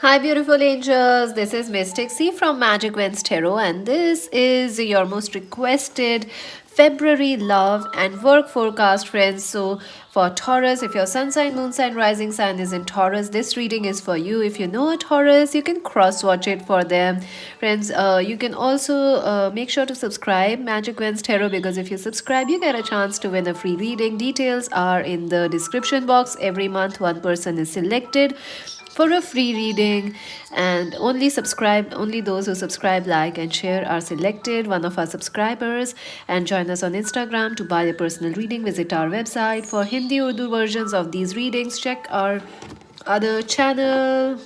Hi, beautiful angels. This is Mystic C from Magic Wins Tarot, and this is your most requested February love and work forecast, friends. So, for Taurus, if your sun sign, moon sign, rising sign is in Taurus, this reading is for you. If you know a Taurus, you can cross watch it for them, friends. You can also make sure to subscribe Magic Wins Tarot, because if you subscribe, you get a chance to win a free reading. Details are in the description box. Every month, one person is selected for a free reading, and only those who subscribe, like, and share are selected. One of our subscribers, and join us on Instagram to buy a personal reading. Visit our website for Hindi Urdu versions of these readings. Check our other channel,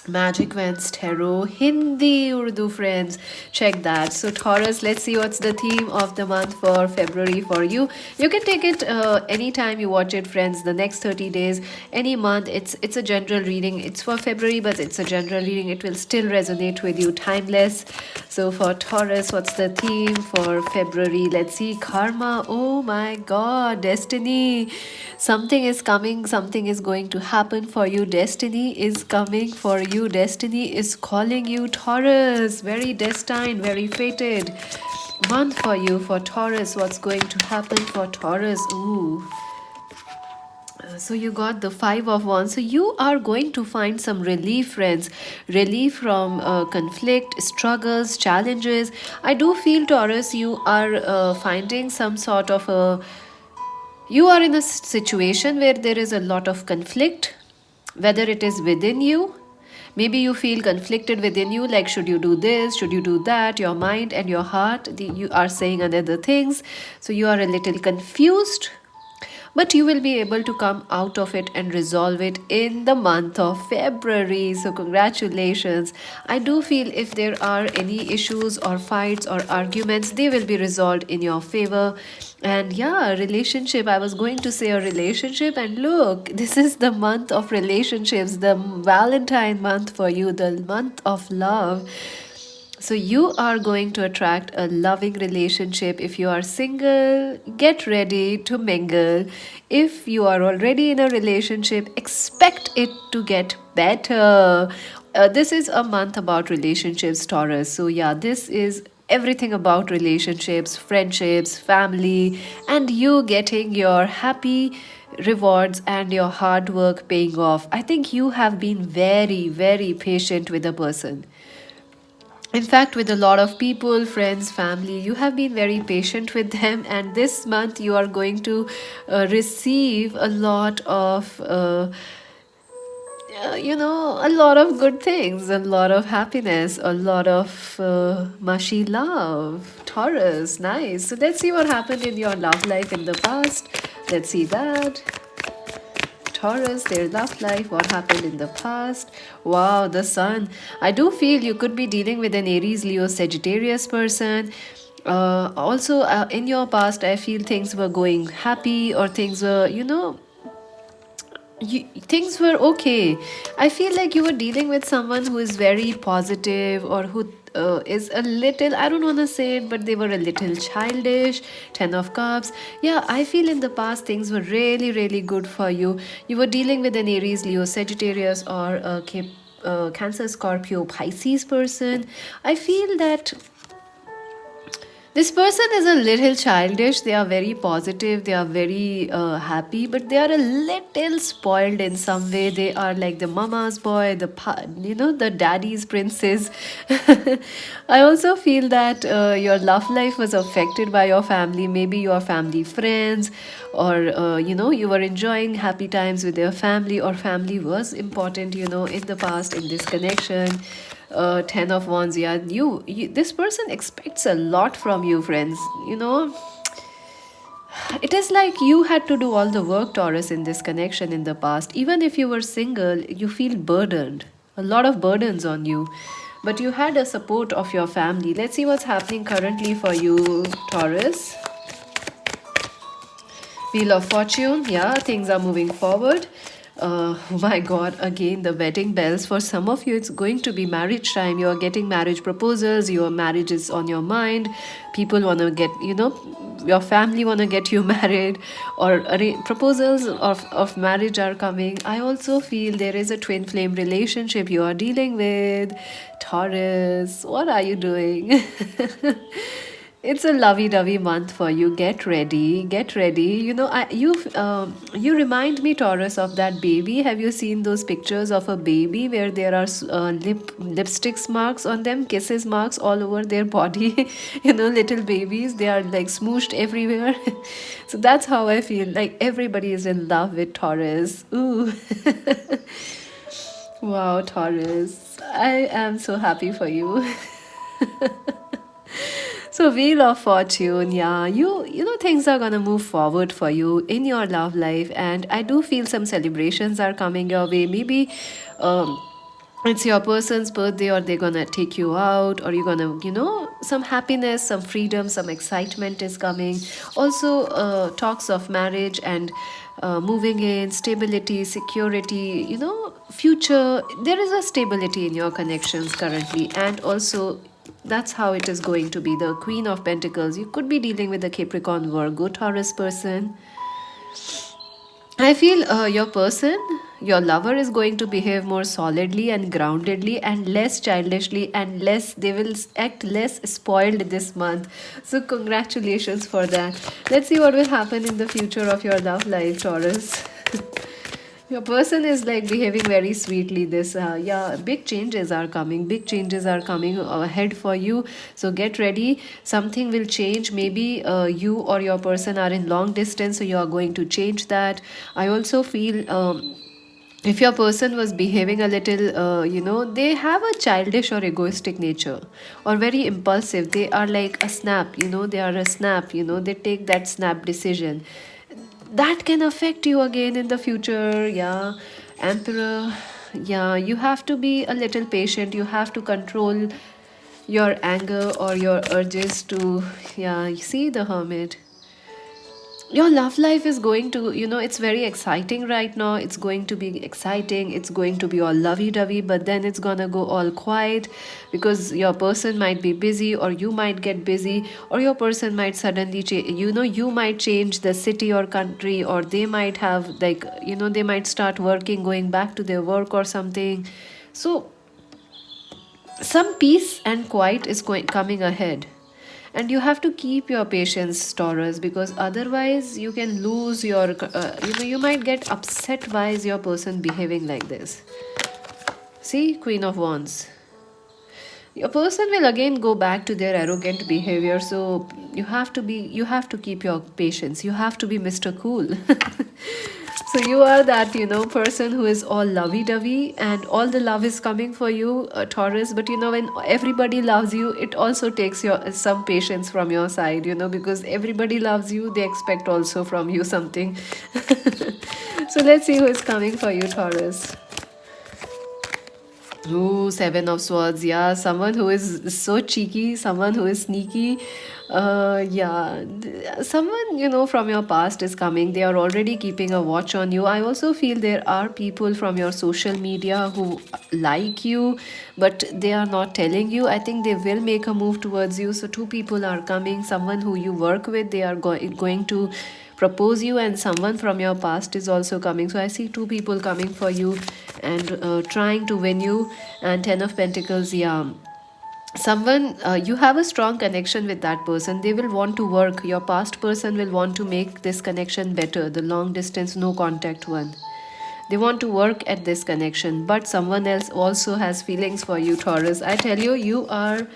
Magic Vents Tarot Hindi Urdu, friends. Check that. So Taurus, let's see what's the theme of the month for February for you. You can take it anytime you watch it, friends. The next 30 days, any month. It's a general reading. It's for February, but it's a general reading. It will still resonate with you, timeless. So for Taurus, what's the theme for February? Let's see. Karma. Oh my God, destiny. Something is coming. Something is going to happen for you. Destiny is coming for you. Destiny is calling you, Taurus. Very destined, very fated month for you. For Taurus, what's going to happen for Taurus? Ooh. So you got the Five of Wands. So you are going to find some relief, friends. Relief from conflict, struggles, challenges. I do feel, Taurus, you are finding some sort of a... You are in a situation where there is a lot of conflict, whether it is within you. Maybe you feel conflicted within you, like, should you do this, should you do that? Your mind and your heart, you are saying another things. So you are a little confused, but you will be able to come out of it and resolve it in the month of February. So congratulations. I do feel if there are any issues or fights or arguments, they will be resolved in your favor. And yeah, relationship, I was going to say a relationship, and look, this is the month of relationships, the Valentine month for you, the month of love. So you are going to attract a loving relationship. If you are single, get ready to mingle. If you are already in a relationship, expect it to get better. This is a month about relationships, Taurus. So yeah, this is everything about relationships, friendships, family, and you getting your happy rewards and your hard work paying off. I think you have been very, very patient with a person. In fact, with a lot of people, friends, family, you have been very patient with them, and this month you are going to receive a lot of a lot of good things, a lot of happiness, a lot of mushy love. Taurus, nice. So let's see what happened in your love life in the past. Let's see that. Taurus, their love life, what happened in the past. Wow, the sun. I do feel you could be dealing with an Aries, Leo, Sagittarius person. Also, in your past, I feel things were going happy, or things were, things were okay. I feel like you were dealing with someone who is very positive, or who is a little, I don't want to say it, but they were a little childish. 10 of Cups. Yeah, I feel in the past things were really, really good for you. You were dealing with an Aries, Leo, Sagittarius, or a Cancer, Scorpio, Pisces person. I feel that this person is a little childish. They are very positive. They are very happy, but they are a little spoiled in some way. They are like the mama's boy, the daddy's princess. I also feel that your love life was affected by your family, maybe your family friends, or you were enjoying happy times with your family, or family was important, in the past in this connection. 10 of Wands. Yeah, this person expects a lot from you, friends. It is like you had to do all the work, Taurus, in this connection in the past. Even if you were single, you feel burdened, a lot of burdens on you, but you had a support of your family. Let's see what's happening currently for you, Taurus. Wheel of Fortune. Yeah, things are moving forward. my God, again, the wedding bells. For some of you, it's going to be marriage time. You're getting marriage proposals, your marriage is on your mind. People want to get, your family want to get you married, or proposals of marriage are coming. I also feel there is a twin flame relationship you are dealing with. Taurus, what are you doing? It's a lovey-dovey month for you. Get ready, get ready. You remind me, Taurus, of that baby. Have you seen those pictures of a baby where there are lipsticks marks on them, kisses marks all over their body? Little babies. They are like smooshed everywhere. So that's how I feel. Like everybody is in love with Taurus. Ooh. Wow, Taurus. I am so happy for you. So Wheel of Fortune, yeah, you know things are gonna move forward for you in your love life, and I do feel some celebrations are coming your way. Maybe um, it's your person's birthday, or they're gonna take you out, or you're gonna, some happiness, some freedom, some excitement is coming. Also, talks of marriage and moving in, stability, security, future. There is a stability in your connections currently, and also that's how it is going to be. The Queen of Pentacles. You could be dealing with a Capricorn, Virgo, Taurus person. I feel your person, your lover, is going to behave more solidly and groundedly and less childishly, and less, they will act less spoiled this month. So, congratulations for that. Let's see what will happen in the future of your love life, Taurus. Your person is like behaving very sweetly. This, yeah, big changes are coming. Big changes are coming ahead for you. So get ready. Something will change. Maybe you or your person are in long distance, so you are going to change that. I also feel. If your person was behaving a little, they have a childish or egoistic nature, or very impulsive. They are like a snap, they are a snap, they take that snap decision that can affect you again in the future. Yeah, Emperor. Yeah, you have to be a little patient. You have to control your anger or your urges to, yeah, you see the Hermit. Your love life is going to, it's very exciting right now. It's going to be exciting. It's going to be all lovey-dovey, but then it's gonna go all quiet, because your person might be busy, or you might get busy, or your person might suddenly you might change the city or country, or they might have, like, they might start working, going back to their work or something. So some peace and quiet is coming ahead, and you have to keep your patience, Taurus, because otherwise you can lose your you might get upset by your person behaving like this. See, Queen of Wands. Your person will again go back to their arrogant behavior, so you have to keep your patience. You have to be Mr. Cool. So you are that, person who is all lovey-dovey, and all the love is coming for you, Taurus. But when everybody loves you, it also takes your some patience from your side, because everybody loves you, they expect also from you something. So let's see who is coming for you, Taurus. Ooh, Seven of Swords. Yeah, someone who is so cheeky, someone who is sneaky. Yeah, someone from your past is coming. They are already keeping a watch on you. I also feel there are people from your social media who like you, but they are not telling you. I think they will make a move towards you. So two people are coming. Someone who you work with, they are going to propose you, and someone from your past is also coming. So I see two people coming for you and trying to win you. And Ten of Pentacles, yeah, someone, you have a strong connection with that person. They will want to work, your past person will want to make this connection better, the long distance no contact one. They want to work at this connection, but someone else also has feelings for you, Taurus. I tell you, you are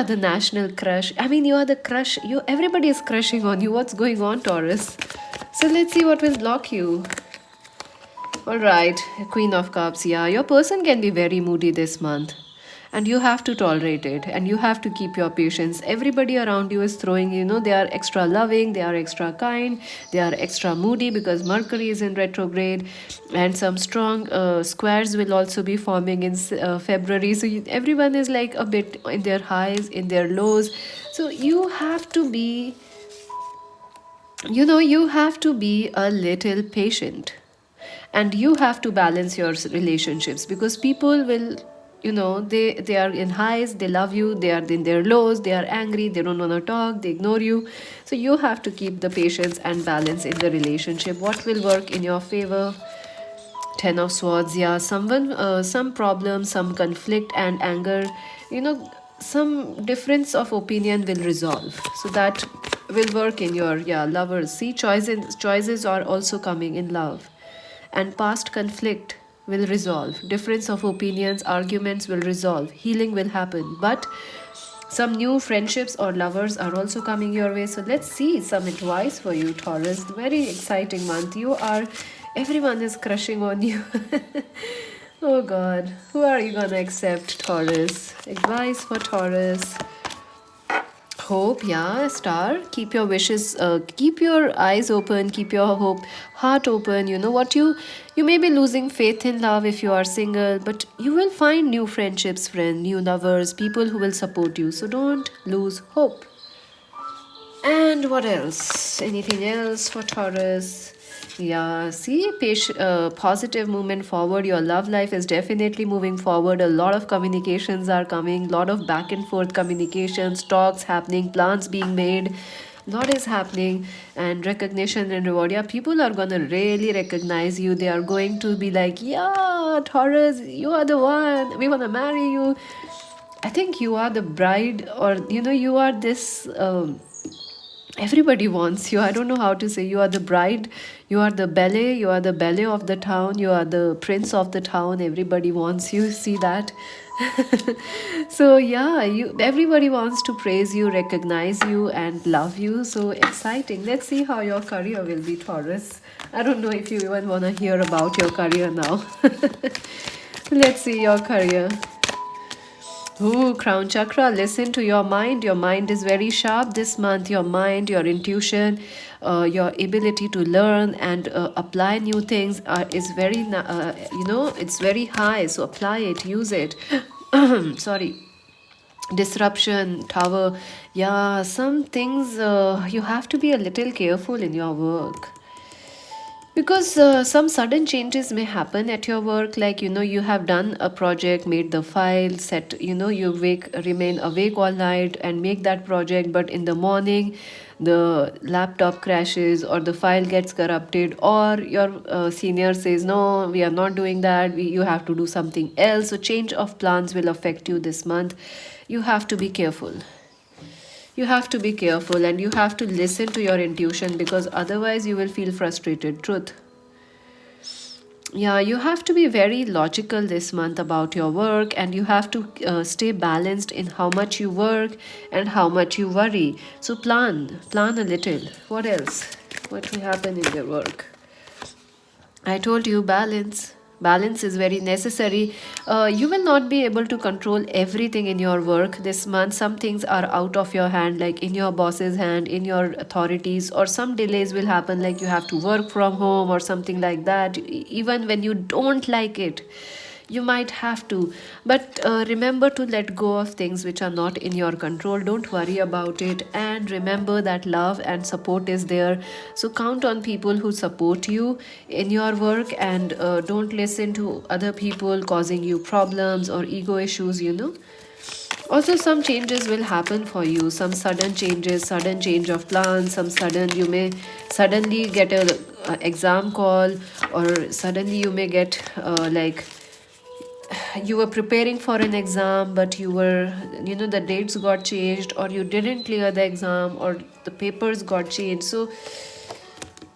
the national crush. I mean, you are the crush. Everybody is crushing on you. What's going on, Taurus? So let's see what will block you. All right, Queen of Cups. Yeah, your person can be very moody this month, and you have to tolerate it, and you have to keep your patience. Everybody around you is throwing, they are extra loving, they are extra kind, they are extra moody because Mercury is in retrograde, and some strong squares will also be forming in February. So everyone is like a bit in their highs, in their lows. So you have to be You have to be a little patient, and you have to balance your relationships, because people will, they are in highs, they love you, they are in their lows, they are angry, they don't want to talk, they ignore you. So you have to keep the patience and balance in the relationship. What will work in your favor? Ten of Swords, yeah, some problem, some conflict and anger, you know, some difference of opinion will resolve. So that will work in your, yeah, lovers. See, choices are also coming in love, and past conflict will resolve. Difference of opinions, arguments will resolve. Healing will happen, but some new friendships or lovers are also coming your way. So let's see some advice for you, Taurus. Very exciting month. Everyone is crushing on you. Oh God, who are you gonna accept, Taurus? Advice for Taurus. Hope, yeah, star. Keep your wishes, keep your eyes open, keep your heart open. You know what, you may be losing faith in love if you are single, but you will find new friendships, friend, new lovers, people who will support you. So don't lose hope. And what else? Anything else for Taurus? Yeah, see, positive movement forward. Your love life is definitely moving forward. A lot of communications are coming, lot of back and forth communications, talks happening, plans being made. Lot is happening, and recognition and reward. Yeah, people are gonna really recognize you. They are going to be like, yeah, Taurus, you are the one. We wanna marry you. I think you are the bride, or you are this. Everybody wants you. I don't know how to say. You are the bride, you are the ballet, you are the ballet of the town, you are the prince of the town. Everybody wants you. See that? So yeah, you everybody wants to praise you, recognize you, and love you. So exciting. Let's see how your career will be, Taurus. I don't know if you even want to hear about your career now. Let's see your career. Ooh, Crown Chakra, listen to your mind. Your mind is very sharp this month. Your mind, your intuition, your ability to learn and apply new things is very, it's very high. So apply it, use it. Sorry. Disruption, tower. Yeah, some things you have to be a little careful in your work, because some sudden changes may happen at your work, like you have done a project, made the file set, you remain awake all night and make that project, but in the morning the laptop crashes or the file gets corrupted, or your senior says no, we are not doing that, you have to do something else. So change of plans will affect you this month. You have to be careful. You have to be careful, and you have to listen to your intuition, because otherwise you will feel frustrated. Truth. Yeah, you have to be very logical this month about your work, and you have to stay balanced in how much you work and how much you worry. So plan a little. What else? What will happen in your work? I told you, balance. Balance is very necessary. You will not be able to control everything in your work this month. Some things are out of your hand, like in your boss's hand, in your authorities, or some delays will happen, like you have to work from home or something like that, even when you don't like it. You might have to, but remember to let go of things which are not in your control. Don't worry about it, and remember that love and support is there. So count on people who support you in your work, and don't listen to other people causing you problems or ego issues. Also, some changes will happen for you, some sudden changes, sudden change of plans, some sudden, you may suddenly get a exam call, or suddenly you may get like you were preparing for an exam, but the dates got changed, or you didn't clear the exam, or the papers got changed. So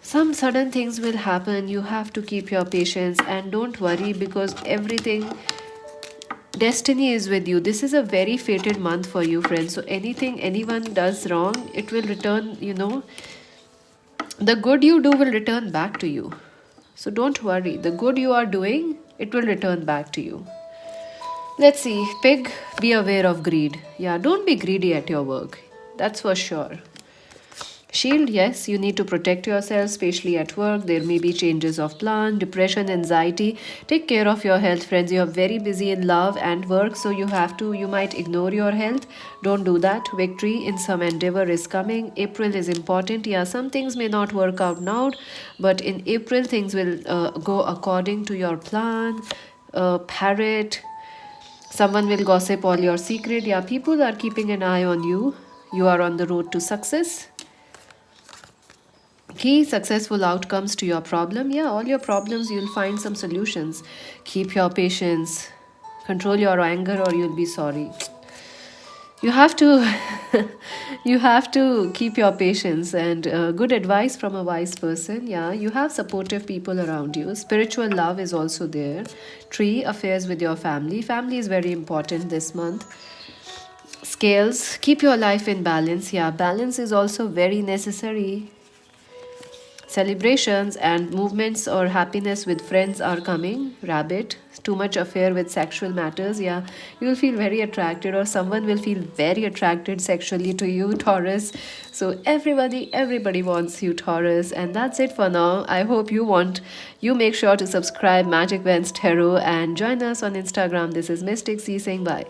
some sudden things will happen. You have to keep your patience, and don't worry, because everything, destiny is with you. This is a very fated month for you, friends. So anything anyone does wrong, it will return. The good you do will return back to you. So don't worry, the good you are doing, it will return back to you. Let's see. Pig, be aware of greed. Yeah, don't be greedy at your work. That's for sure. Shield, yes, you need to protect yourself, especially at work. There may be changes of plan, depression, anxiety. Take care of your health, friends. You are very busy in love and work, so you might ignore your health. Don't do that. Victory in some endeavor is coming. April is important. Yeah, some things may not work out now, but in April, things will go according to your plan. Parrot, someone will gossip all your secret. Yeah, people are keeping an eye on you. You are on the road to success. Key successful outcomes to your problem. Yeah, all your problems, you'll find some solutions. Keep your patience. Control your anger or you'll be sorry. You have to you have to keep your patience, and good advice from a wise person. Yeah, you have supportive people around you. Spiritual love is also there. Tree, affairs with your family. Family is very important this month. Scales, keep your life in balance. Yeah, balance is also very necessary. Celebrations and movements or happiness with friends are coming. Rabbit, too much affair with sexual matters. Yeah, you will feel very attracted, or someone will feel very attracted sexually to you, Taurus. So everybody wants you, Taurus. And that's it for now. I hope you make sure to subscribe Magic Vents Tarot and join us on Instagram. This is Mystic C saying bye.